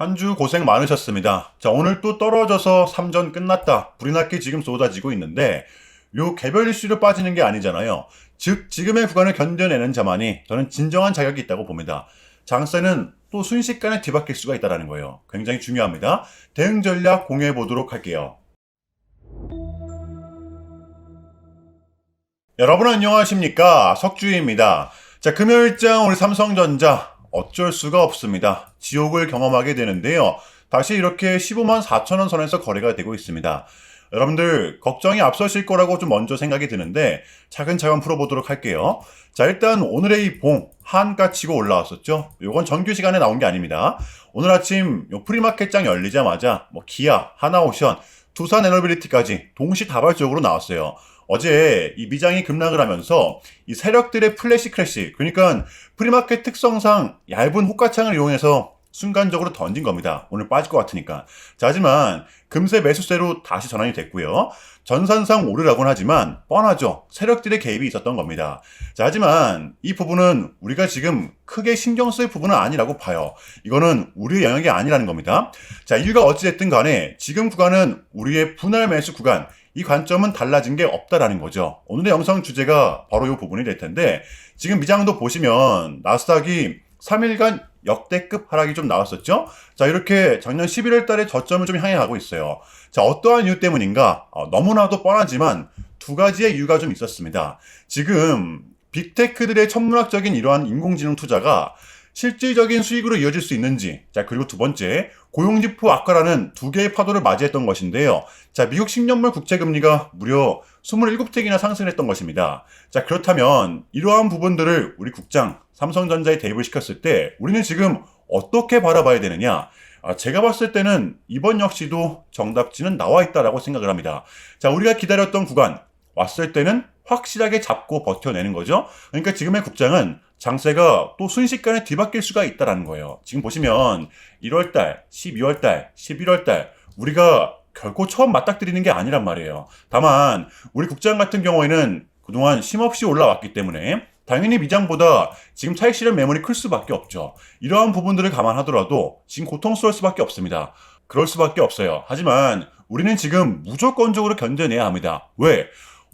한 주 고생 많으셨습니다. 자, 오늘 또 떨어져서 3전 끝났다. 불이 났게 지금 쏟아지고 있는데, 요 개별 이슈로 빠지는 게 아니잖아요. 즉, 지금의 구간을 견뎌내는 자만이 저는 진정한 자격이 있다고 봅니다. 장세는 또 순식간에 뒤바뀔 수가 있다는 거예요. 굉장히 중요합니다. 대응 전략 공유해 보도록 할게요. 여러분 안녕하십니까? 석주희입니다. 자, 금요일장 우리 삼성전자 어쩔 수가 없습니다. 지옥을 경험하게 되는데요. 다시 이렇게 15만 4천 원 선에서 거래가 되고 있습니다. 여러분들 걱정이 앞서실 거라고 좀 먼저 생각이 드는데 차근차근 풀어보도록 할게요. 자, 일단 오늘의 이 봉 한가 치고 올라왔었죠. 요건 정규 시간에 나온 게 아닙니다. 오늘 아침 요 프리마켓장 열리자마자 기아, 하나오션, 두산 에너빌리티까지 동시다발적으로 나왔어요. 어제 이 미장이 급락을 하면서 이 세력들의 플래시 크래시, 그러니까 프리마켓 특성상 얇은 호가창을 이용해서 순간적으로 던진 겁니다. 오늘 빠질 것 같으니까. 자, 하지만 금세 매수세로 다시 전환이 됐고요. 전산상 오르라고는 하지만 뻔하죠. 세력들의 개입이 있었던 겁니다. 자, 하지만 이 부분은 우리가 지금 크게 신경 쓸 부분은 아니라고 봐요. 이거는 우리의 영역이 아니라는 겁니다. 자, 이유가 어찌됐든 간에 지금 구간은 우리의 분할 매수 구간, 이 관점은 달라진 게 없다라는 거죠. 오늘의 영상 주제가 바로 이 부분이 될 텐데, 지금 미장도 보시면 나스닥이 3일간 역대급 하락이 좀 나왔었죠. 자, 이렇게 작년 11월 달에 저점을 좀 향해 가고 있어요. 자, 어떠한 이유 때문인가? 너무나도 뻔하지만 두 가지의 이유가 좀 있었습니다. 지금 빅테크들의 천문학적인 이러한 인공지능 투자가 실질적인 수익으로 이어질 수 있는지, 자, 그리고 두 번째, 고용지표 악화라는 두 개의 파도를 맞이했던 것인데요. 자, 미국 10년물 국채금리가 무려 27택이나 상승했던 것입니다. 자, 그렇다면 이러한 부분들을 우리 국장 삼성전자에 대입을 시켰을 때 우리는 지금 어떻게 바라봐야 되느냐? 제가 봤을 때는 이번 역시도 정답지는 나와 있다라고 생각을 합니다. 자, 우리가 기다렸던 구간 왔을 때는 확실하게 잡고 버텨내는 거죠. 그러니까 지금의 국장은 장세가 또 순식간에 뒤바뀔 수가 있다라는 거예요. 지금 보시면 1월달, 12월달, 11월달 우리가 결코 처음 맞닥뜨리는 게 아니란 말이에요. 다만 우리 국장 같은 경우에는 그동안 쉼없이 올라왔기 때문에 당연히 미장보다 지금 차익 실현 매물이 클 수밖에 없죠. 이러한 부분들을 감안하더라도 지금 고통스러울 수밖에 없습니다. 그럴 수밖에 없어요. 하지만 우리는 지금 무조건적으로 견뎌내야 합니다. 왜?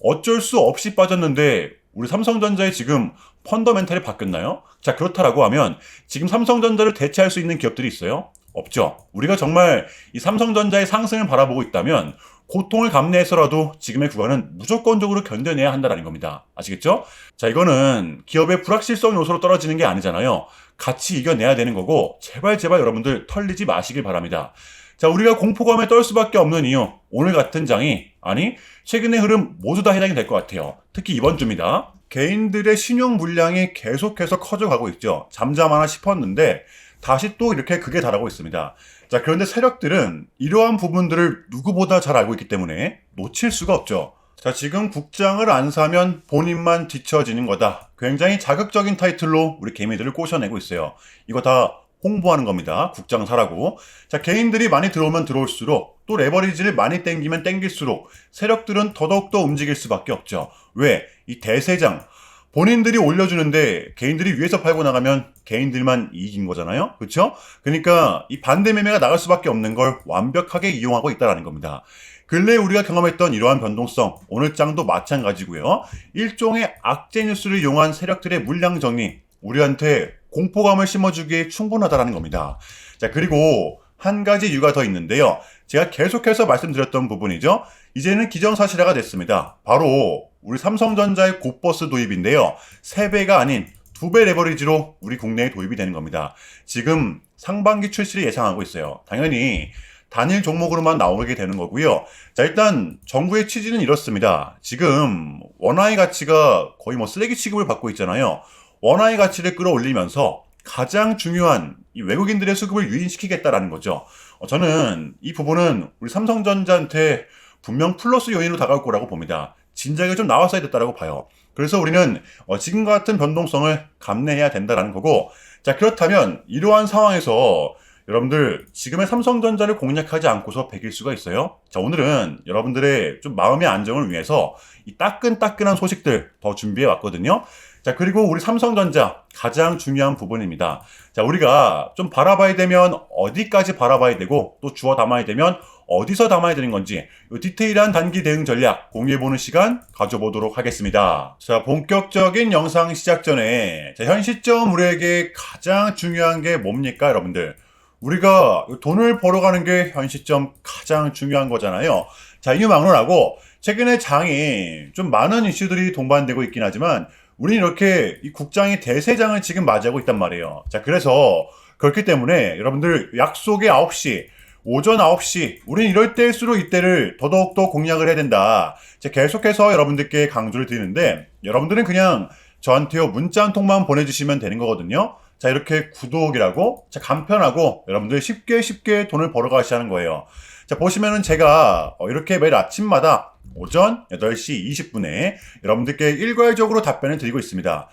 어쩔 수 없이 빠졌는데 우리 삼성전자의 지금 펀더멘탈이 바뀌었나요? 자, 그렇다라고 하면 지금 삼성전자를 대체할 수 있는 기업들이 있어요? 없죠. 우리가 정말 이 삼성전자의 상승을 바라보고 있다면 고통을 감내해서라도 지금의 구간은 무조건적으로 견뎌내야 한다는 겁니다. 아시겠죠? 자, 이거는 기업의 불확실성 요소로 떨어지는 게 아니잖아요. 같이 이겨내야 되는 거고 제발 여러분들 털리지 마시길 바랍니다. 자, 우리가 공포감에 떨 수밖에 없는 이유, 오늘 같은 장이, 아니 최근의 흐름 모두 다 해당이 될 것 같아요. 특히 이번 주입니다. 개인들의 신용 물량이 계속해서 커져가고 있죠. 잠잠하나 싶었는데 다시 또 이렇게 극에 달하고 있습니다. 자, 그런데 세력들은 이러한 부분들을 누구보다 잘 알고 있기 때문에 놓칠 수가 없죠. 자, 지금 국장을 안 사면 본인만 뒤처지는 거다. 굉장히 자극적인 타이틀로 우리 개미들을 꼬셔내고 있어요. 이거 다 홍보하는 겁니다. 국장 사라고. 자, 개인들이 많이 들어오면 들어올수록 또 레버리지를 많이 땡기면 땡길수록 세력들은 더더욱더 움직일 수밖에 없죠. 왜? 이 대세장 본인들이 올려주는데 개인들이 위에서 팔고 나가면 개인들만 이익인 거잖아요. 그렇죠? 그러니까 이 반대 매매가 나갈 수밖에 없는 걸 완벽하게 이용하고 있다는 겁니다. 근래 우리가 경험했던 이러한 변동성, 오늘 장도 마찬가지고요. 일종의 악재 뉴스를 이용한 세력들의 물량 정리, 우리한테 공포감을 심어주기에 충분하다는 겁니다. 자, 그리고 한 가지 이유가 더 있는데요. 제가 계속해서 말씀드렸던 부분이죠. 이제는 기정사실화가 됐습니다. 바로 우리 삼성전자의 곧버스 도입인데요. 3배가 아닌 2배 레버리지로 우리 국내에 도입이 되는 겁니다. 지금 상반기 출시를 예상하고 있어요. 당연히 단일 종목으로만 나오게 되는 거고요. 자, 일단 정부의 취지는 이렇습니다. 지금 원화의 가치가 거의 쓰레기 취급을 받고 있잖아요. 원화의 가치를 끌어올리면서 가장 중요한 이 외국인들의 수급을 유인시키겠다라는 거죠. 저는 이 부분은 우리 삼성전자한테 분명 플러스 요인으로 다가올 거라고 봅니다. 진작에 좀 나왔어야 됐다라고 봐요. 그래서 우리는 지금과 같은 변동성을 감내해야 된다라는 거고, 자, 그렇다면 이러한 상황에서 여러분들 지금의 삼성전자를 공략하지 않고서 배길 수가 있어요? 자, 오늘은 여러분들의 좀 마음의 안정을 위해서 이 따끈따끈한 소식들 더 준비해 왔거든요. 자, 자, 그리고 우리 삼성전자 가장 중요한 부분입니다. 자, 우리가 좀 바라봐야 되면 어디까지 바라봐야 되고 또 주워 담아야 되면 어디서 담아야 되는 건지 이 디테일한 단기 대응 전략 공유해보는 시간 가져보도록 하겠습니다. 자, 본격적인 영상 시작 전에 자, 현 시점 우리에게 가장 중요한 게 뭡니까, 여러분들? 우리가 돈을 벌어가는 게 현 시점 가장 중요한 거잖아요. 자, 이유 막론하고 최근에 장이 좀 많은 이슈들이 동반되고 있긴 하지만 우리는 이렇게 이 국장이 대세장을 지금 맞이하고 있단 말이에요. 자, 그래서 그렇기 때문에 여러분들 약속의 9시, 오전 9시, 우리는 이럴 때일수록 이때를 더더욱더 공략을 해야 된다. 자, 계속해서 여러분들께 강조를 드리는데 여러분들은 그냥 저한테요 문자 한 통만 보내주시면 되는 거거든요. 자, 이렇게 구독이라고 자, 간편하고 여러분들 쉽게 돈을 벌어가시 하는 거예요. 자, 보시면은 제가 이렇게 매일 아침마다 오전 8시 20분에 여러분들께 일괄적으로 답변을 드리고 있습니다.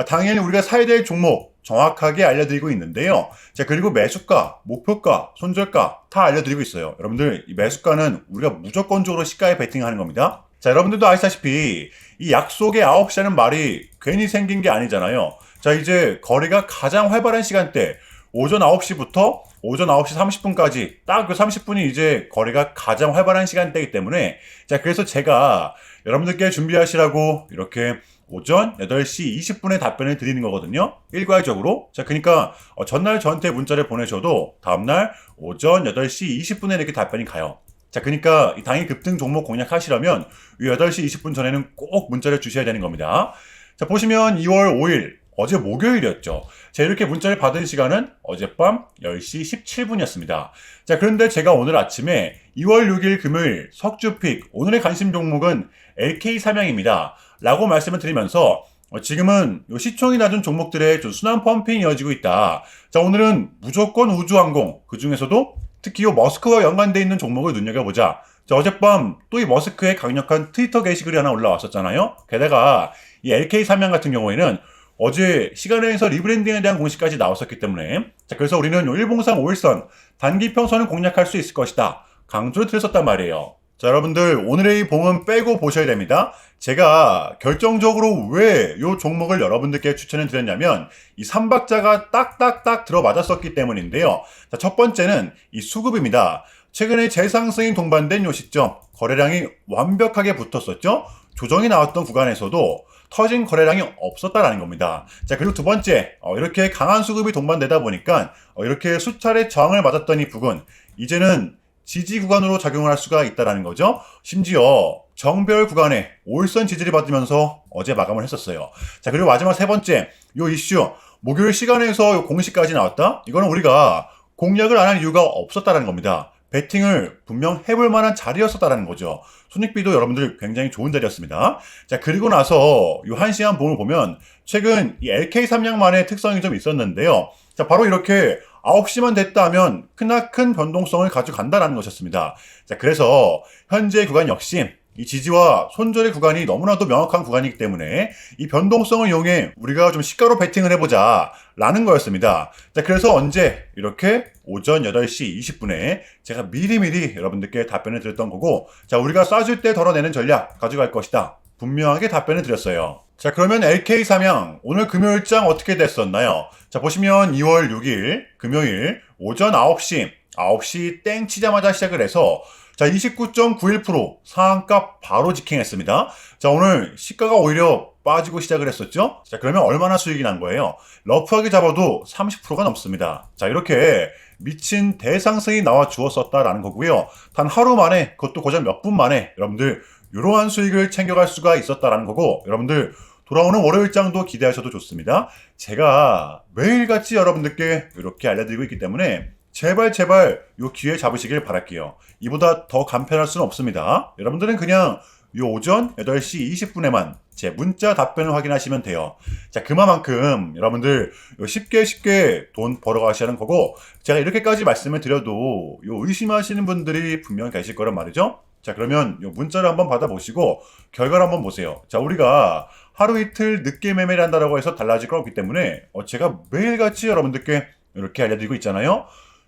당연히 우리가 사야 될 종목 정확하게 알려드리고 있는데요. 자, 그리고 매수가, 목표가, 손절가 다 알려드리고 있어요. 여러분들 이 매수가는 우리가 무조건적으로 시가에 베팅하는 겁니다. 자, 여러분들도 아시다시피 이 약속의 9시라는 말이 괜히 생긴 게 아니잖아요. 자, 이제 거래가 가장 활발한 시간대 오전 9시부터 오전 9시 30분까지 딱 그 30분이 이제 거래가 가장 활발한 시간대이기 때문에 자, 그래서 제가 여러분들께 준비하시라고 이렇게 오전 8시 20분에 답변을 드리는 거거든요. 일괄적으로. 자, 그러니까 전날 저한테 문자를 보내셔도 다음날 오전 8시 20분에 이렇게 답변이 가요. 자, 그러니까 이 당일 급등 종목 공략하시려면 이 8시 20분 전에는 꼭 문자를 주셔야 되는 겁니다. 자, 보시면 2월 5일 어제 목요일이었죠. 자, 이렇게 문자를 받은 시간은 어젯밤 10시 17분이었습니다. 자, 그런데 제가 오늘 아침에 2월 6일 금요일 석주픽 오늘의 관심 종목은 LK 삼양입니다. 라고 말씀을 드리면서 지금은 시총이 낮은 종목들의 좀 순환 펌핑이 이어지고 있다. 자, 오늘은 무조건 우주항공 그 중에서도 특히 이 머스크와 연관되어 있는 종목을 눈여겨보자. 자, 어젯밤 또 이 머스크의 강력한 트위터 게시글이 하나 올라왔었잖아요. 게다가 이 LK 삼양 같은 경우에는 어제 시간에서 리브랜딩에 대한 공시까지 나왔었기 때문에 자, 그래서 우리는 요 일봉상 5일선 단기 평선을 공략할 수 있을 것이다. 강조를 드렸었단 말이에요. 자, 여러분들 오늘의 이 봉은 빼고 보셔야 됩니다. 제가 결정적으로 왜 이 종목을 여러분들께 추천을 드렸냐면 이 3박자가 딱딱딱 들어맞았었기 때문인데요. 자, 첫 번째는 이 수급입니다. 최근에 재상승이 동반된 요 시점 거래량이 완벽하게 붙었었죠. 조정이 나왔던 구간에서도 터진 거래량이 없었다라는 겁니다. 자, 그리고 두 번째, 이렇게 강한 수급이 동반되다 보니까 이렇게 수차례 저항을 맞았던 이 부분 이제는 지지 구간으로 작용을 할 수가 있다라는 거죠. 심지어 정별 구간에 5일선 지지를 받으면서 어제 마감을 했었어요. 자, 그리고 마지막 세 번째, 요 이슈 목요일 시간에서 요 공시까지 나왔다. 이거는 우리가 공략을 안 한 이유가 없었다라는 겁니다. 베팅을 분명 해볼 만한 자리였었다라는 거죠. 손익비도 여러분들 굉장히 좋은 자리였습니다. 자, 그리고 나서 이 1시간 봉을 보면 최근 이 LK 삼양만의 특성이 좀 있었는데요. 자, 바로 이렇게 9시만 됐다 하면 크나큰 변동성을 가져간다라는 것이었습니다. 자, 그래서 현재 구간 역시 이 지지와 손절의 구간이 너무나도 명확한 구간이기 때문에 이 변동성을 이용해 우리가 좀 시가로 베팅을 해보자 라는 거였습니다. 자, 그래서 언제 이렇게 오전 8시 20분에 제가 미리미리 여러분들께 답변을 드렸던 거고 자, 우리가 쏴줄 때 덜어내는 전략 가져갈 것이다. 분명하게 답변을 드렸어요. 자, 그러면 LK 삼양 오늘 금요일장 어떻게 됐었나요? 자, 보시면 2월 6일 금요일 오전 9시 땡 치자마자 시작을 해서 자, 29.91% 상한가 바로 직행했습니다. 자, 오늘 시가가 오히려 빠지고 시작을 했었죠. 자, 그러면 얼마나 수익이 난 거예요? 러프하게 잡아도 30%가 넘습니다. 자, 이렇게 미친 대상승이 나와 주었었다라는 거고요. 단 하루 만에, 그것도 고작 몇 분 만에 여러분들 이러한 수익을 챙겨갈 수가 있었다라는 거고, 여러분들 돌아오는 월요일장도 기대하셔도 좋습니다. 제가 매일같이 여러분들께 이렇게 알려드리고 있기 때문에 제발 요 기회 잡으시길 바랄게요. 이보다 더 간편할 수는 없습니다. 여러분들은 그냥 요 오전 8시 20분에만 제 문자 답변을 확인하시면 돼요. 자, 그만큼 여러분들 쉽게 돈 벌어가시는 거고, 제가 이렇게까지 말씀을 드려도 요 의심하시는 분들이 분명 계실 거란 말이죠. 자, 그러면 요 문자를 한번 받아보시고 결과를 한번 보세요. 자, 우리가 하루 이틀 늦게 매매를 한다라고 해서 달라질 건 없기 때문에 제가 매일같이 여러분들께 이렇게 알려드리고 있잖아요.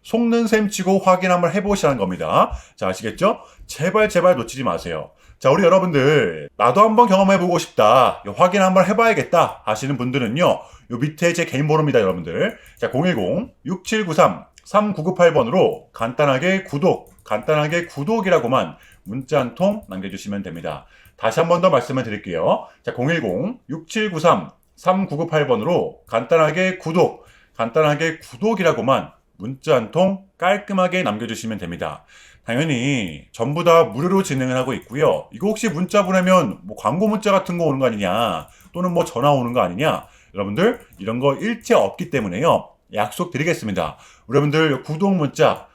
속는 셈 치고 확인 한번 해보시라는 겁니다. 자, 아시겠죠? 제발 놓치지 마세요. 자, 우리 여러분들 나도 한번 경험해보고 싶다, 확인 한번 해봐야겠다 하시는 분들은요, 요 밑에 제 개인 번호입니다, 여러분들. 자, 010-6793-3998번으로 간단하게 구독이라고만 문자 한 통 남겨주시면 됩니다. 다시 한 번 더 말씀을 드릴게요. 자, 010-6793-3998번으로 간단하게 구독이라고만 문자 한 통 깔끔하게 남겨주시면 됩니다. 당연히 전부 다 무료로 진행을 하고 있고요. 이거 혹시 문자 보내면 뭐 광고 문자 같은 거 오는 거 아니냐, 또는 뭐 전화 오는 거 아니냐, 여러분들 이런 거 일체 없기 때문에요, 약속 드리겠습니다. 여러분들 구독 문자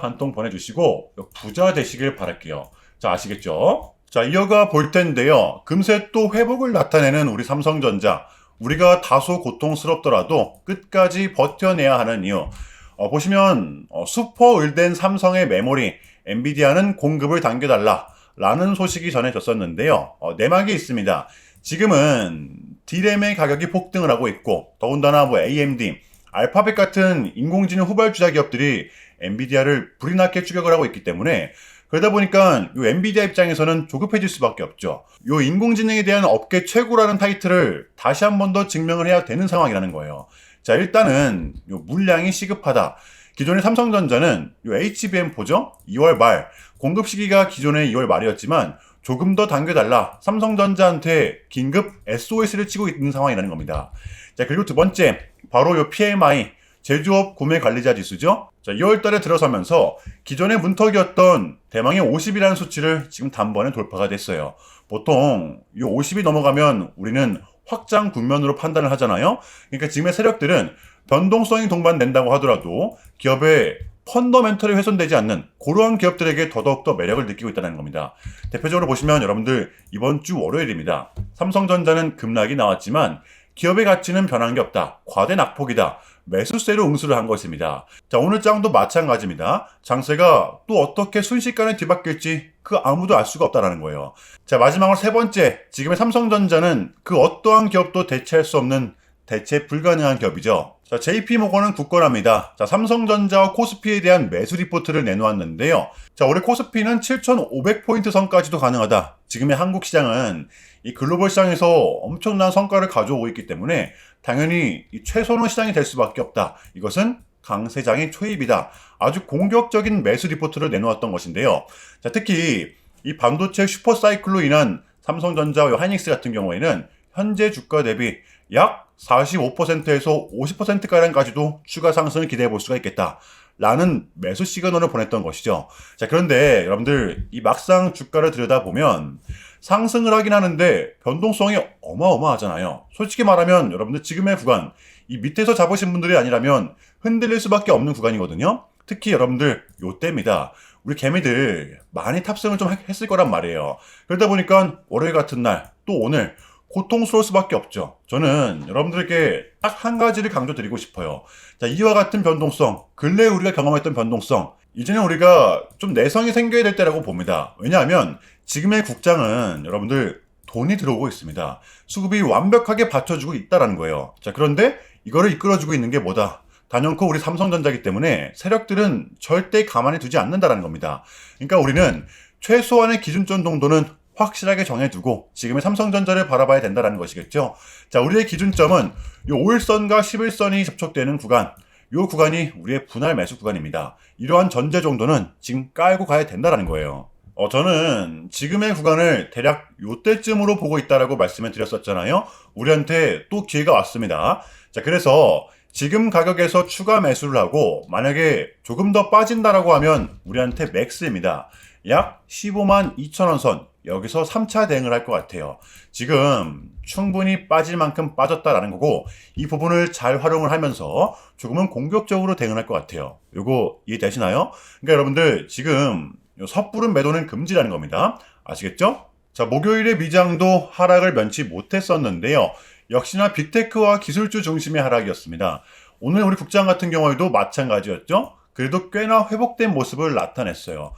한 통 보내주시고 부자 되시길 바랄게요. 자, 아시겠죠? 자, 이어가 볼 텐데요. 금세 또 회복을 나타내는 우리 삼성전자, 우리가 다소 고통스럽더라도 끝까지 버텨내야 하는 이유. 보시면 슈퍼 을된 삼성의 메모리 엔비디아는 공급을 당겨달라 라는 소식이 전해졌었는데요. 내막이 있습니다. 지금은 D램의 가격이 폭등을 하고 있고, 더군다나 뭐 AMD, 알파벳 같은 인공지능 후발주자 기업들이 엔비디아를 불이 나게 추격을 하고 있기 때문에, 그러다 보니까 요 엔비디아 입장에서는 조급해질 수밖에 없죠. 요 인공지능에 대한 업계 최고라는 타이틀을 다시 한 번 더 증명을 해야 되는 상황이라는 거예요. 자, 일단은 요 물량이 시급하다. 기존의 삼성전자는 요 HBM4죠? 2월 말, 공급 시기가 기존의 2월 말이었지만 조금 더 당겨달라, 삼성전자한테 긴급 SOS를 치고 있는 상황이라는 겁니다. 자, 그리고 두 번째, 바로 요 PMI, 제조업 구매 관리자 지수죠? 자, 2월 달에 들어서면서 기존의 문턱이었던 대망의 50이라는 수치를 지금 단번에 돌파가 됐어요. 보통 이 50이 넘어가면 우리는 확장 국면으로 판단을 하잖아요. 그러니까 지금의 세력들은 변동성이 동반된다고 하더라도 기업의 펀더멘털이 훼손되지 않는 그러한 기업들에게 더더욱더 매력을 느끼고 있다는 겁니다. 대표적으로 보시면 여러분들 이번 주 월요일입니다. 삼성전자는 급락이 나왔지만 기업의 가치는 변한 게 없다, 과대 낙폭이다, 매수세로 응수를 한 것입니다. 자, 오늘 장도 마찬가지입니다. 장세가 또 어떻게 순식간에 뒤바뀔지 그 아무도 알 수가 없다는 거예요. 자, 마지막으로 세 번째, 지금의 삼성전자는 그 어떠한 기업도 대체할 수 없는 대체 불가능한 기업이죠. 자, JP모건은 굳건합니다. 자, 삼성전자와 코스피에 대한 매수 리포트를 내놓았는데요. 자, 올해 코스피는 7,500포인트 선까지도 가능하다. 지금의 한국 시장은 이 글로벌 시장에서 엄청난 성과를 가져오고 있기 때문에 당연히 이 최선호 시장이 될 수밖에 없다. 이것은 강세장의 초입이다. 아주 공격적인 매수 리포트를 내놓았던 것인데요. 자, 특히 이 반도체 슈퍼사이클로 인한 삼성전자와 하이닉스 같은 경우에는 현재 주가 대비 약 45%에서 50%가량까지도 추가 상승을 기대해 볼 수가 있겠다 라는 매수 시그널을 보냈던 것이죠. 자, 그런데 여러분들 이 막상 주가를 들여다보면 상승을 하긴 하는데 변동성이 어마어마하잖아요. 솔직히 말하면 여러분들 지금의 구간, 이 밑에서 잡으신 분들이 아니라면 흔들릴 수밖에 없는 구간이거든요. 특히 여러분들 요때입니다. 우리 개미들 많이 탑승을 좀 했을 거란 말이에요. 그러다 보니까 월요일 같은 날, 또 오늘 고통스러울 수밖에 없죠. 저는 여러분들에게 딱 한 가지를 강조드리고 싶어요. 자, 이와 같은 변동성, 근래에 우리가 경험했던 변동성, 이제는 우리가 좀 내성이 생겨야 될 때라고 봅니다. 왜냐하면 지금의 국장은 여러분들 돈이 들어오고 있습니다. 수급이 완벽하게 받쳐주고 있다는 거예요. 자, 그런데 이거를 이끌어주고 있는 게 뭐다? 단연코 우리 삼성전자이기 때문에 세력들은 절대 가만히 두지 않는다는 겁니다. 그러니까 우리는 최소한의 기준점 정도는 확실하게 정해두고 지금의 삼성전자를 바라봐야 된다는 것이겠죠. 자, 우리의 기준점은 이 5일선과 11선이 접촉되는 구간, 이 구간이 우리의 분할 매수 구간입니다. 이러한 전제 정도는 지금 깔고 가야 된다는 거예요. 저는 지금의 구간을 대략 요때쯤으로 보고 있다라고 말씀을 드렸었잖아요. 우리한테 또 기회가 왔습니다. 자, 그래서 지금 가격에서 추가 매수를 하고 만약에 조금 더 빠진다라고 하면 우리한테 맥스입니다. 약 15만 2천원 선, 여기서 3차 대응을 할 것 같아요. 지금 충분히 빠질 만큼 빠졌다라는 거고, 이 부분을 잘 활용을 하면서 조금은 공격적으로 대응할 것 같아요. 요거 이해되시나요? 그러니까 여러분들 지금 섣부른 매도는 금지라는 겁니다. 아시겠죠? 자, 목요일에 미장도 하락을 면치 못했었는데요. 역시나 빅테크와 기술주 중심의 하락이었습니다. 오늘 우리 국장 같은 경우에도 마찬가지였죠. 그래도 꽤나 회복된 모습을 나타냈어요.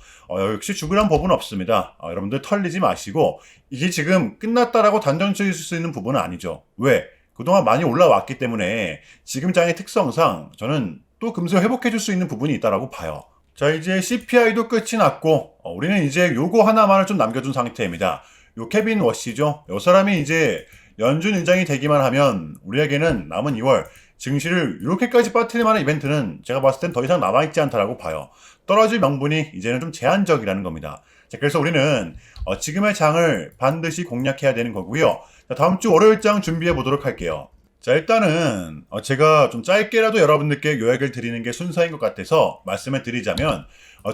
역시 죽으란 법은 없습니다. 여러분들 털리지 마시고, 이게 지금 끝났다라고 단정 지을 수 있는 부분은 아니죠. 왜? 그동안 많이 올라왔기 때문에 지금 장의 특성상 저는 또 금세 회복해줄 수 있는 부분이 있다라고 봐요. 자, 이제 CPI도 끝이 났고 우리는 이제 요거 하나만을 좀 남겨둔 상태입니다. 요 케빈 워시죠. 요 사람이 이제 연준 의장이 되기만 하면 우리에게는 남은 2월 증시를 이렇게까지 빠뜨릴 만한 이벤트는 제가 봤을 땐 더 이상 남아있지 않다라고 봐요. 떨어질 명분이 이제는 좀 제한적이라는 겁니다. 자, 그래서 우리는 지금의 장을 반드시 공략해야 되는 거고요. 자, 다음 주 월요일장 준비해 보도록 할게요. 자, 일단은 제가 좀 짧게라도 여러분들께 요약을 드리는 게 순서인 것 같아서 말씀을 드리자면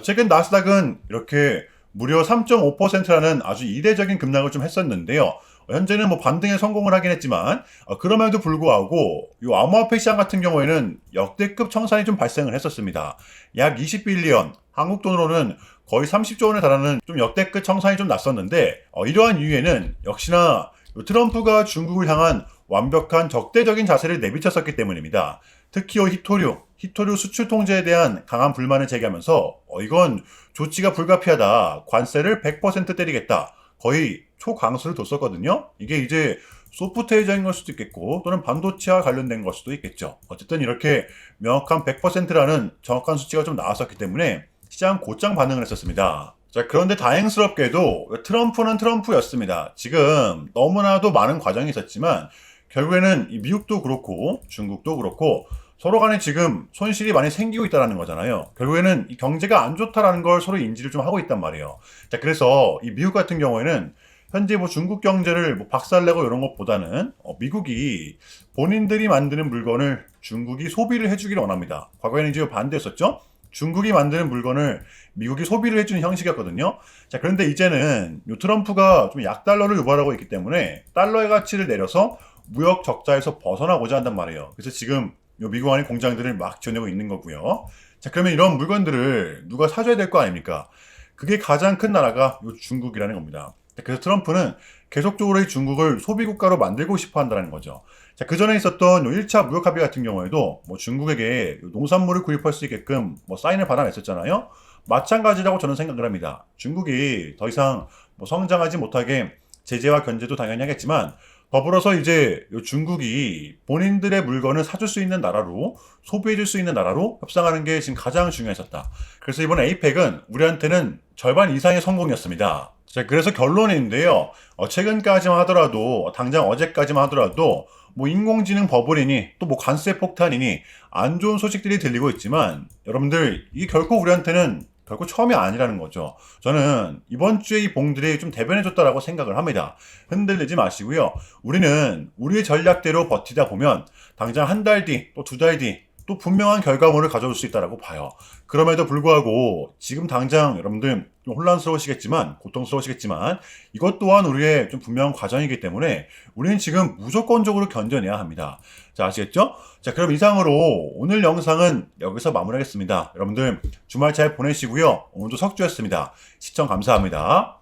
최근 나스닥은 이렇게 무려 3.5%라는 아주 이례적인 급락을 좀 했었는데요. 현재는 뭐 반등에 성공을 하긴 했지만 그럼에도 불구하고 이 암호화폐 시장 같은 경우에는 역대급 청산이 좀 발생을 했었습니다. 약 20빌리언, 한국 돈으로는 거의 30조 원에 달하는 좀 역대급 청산이 좀 났었는데 이러한 이유에는 역시나 트럼프가 중국을 향한 완벽한 적대적인 자세를 내비쳤었기 때문입니다. 특히 히토류 수출 통제에 대한 강한 불만을 제기하면서 이건 조치가 불가피하다. 관세를 100% 때리겠다. 거의 초강수를 뒀었거든요. 이게 이제 소프트웨어적인 걸 수도 있겠고 또는 반도체와 관련된 걸 수도 있겠죠. 어쨌든 이렇게 명확한 100%라는 정확한 수치가 좀 나왔었기 때문에 시장 곧장 반응을 했었습니다. 자, 그런데 다행스럽게도 트럼프는 트럼프였습니다. 지금 너무나도 많은 과정이 있었지만 결국에는 이 미국도 그렇고 중국도 그렇고 서로 간에 지금 손실이 많이 생기고 있다는 거잖아요. 결국에는 이 경제가 안 좋다라는 걸 서로 인지를 좀 하고 있단 말이에요. 자, 그래서 이 미국 같은 경우에는 현재 뭐 중국 경제를 뭐 박살내고 이런 것보다는 미국이 본인들이 만드는 물건을 중국이 소비를 해주기를 원합니다. 과거에는 이제 반대였었죠. 중국이 만드는 물건을 미국이 소비를 해주는 형식이었거든요. 자, 그런데 이제는 요 트럼프가 좀 약달러를 유발하고 있기 때문에 달러의 가치를 내려서 무역 적자에서 벗어나고자 한단 말이에요. 그래서 지금 요 미국 안에 공장들을 막 지어내고 있는 거고요. 자, 그러면 이런 물건들을 누가 사줘야 될 거 아닙니까? 그게 가장 큰 나라가 요 중국이라는 겁니다. 그래서 트럼프는 계속적으로 이 중국을 소비국가로 만들고 싶어 한다는 거죠. 자, 그 전에 있었던 요 1차 무역 합의 같은 경우에도 뭐 중국에게 농산물을 구입할 수 있게끔 뭐 사인을 받아냈었잖아요. 마찬가지라고 저는 생각을 합니다. 중국이 더 이상 뭐 성장하지 못하게 제재와 견제도 당연히 하겠지만 더불어서 이제 중국이 본인들의 물건을 사줄 수 있는 나라로 소비해줄 수 있는 나라로 협상하는 게 지금 가장 중요했었다. 그래서 이번 에이펙은 우리한테는 절반 이상의 성공이었습니다. 자, 그래서 결론인데요. 최근까지만 하더라도 당장 어제까지만 하더라도 뭐 인공지능 버블이니 또 뭐 관세 폭탄이니 안 좋은 소식들이 들리고 있지만 여러분들 이게 결코 우리한테는 결코 처음이 아니라는 거죠. 저는 이번 주에 이 봉들이 좀 대변해줬다라고 생각을 합니다. 흔들리지 마시고요. 우리는 우리의 전략대로 버티다 보면 당장 한 달 뒤, 또 두 달 뒤, 또 분명한 결과물을 가져올 수 있다라고 봐요. 그럼에도 불구하고 지금 당장 여러분들 좀 혼란스러우시겠지만, 고통스러우시겠지만 이것 또한 우리의 좀 분명한 과정이기 때문에 우리는 지금 무조건적으로 견뎌내야 합니다. 자, 아시겠죠? 자, 그럼 이상으로 오늘 영상은 여기서 마무리하겠습니다. 여러분들 주말 잘 보내시고요. 오늘도 석주였습니다. 시청 감사합니다.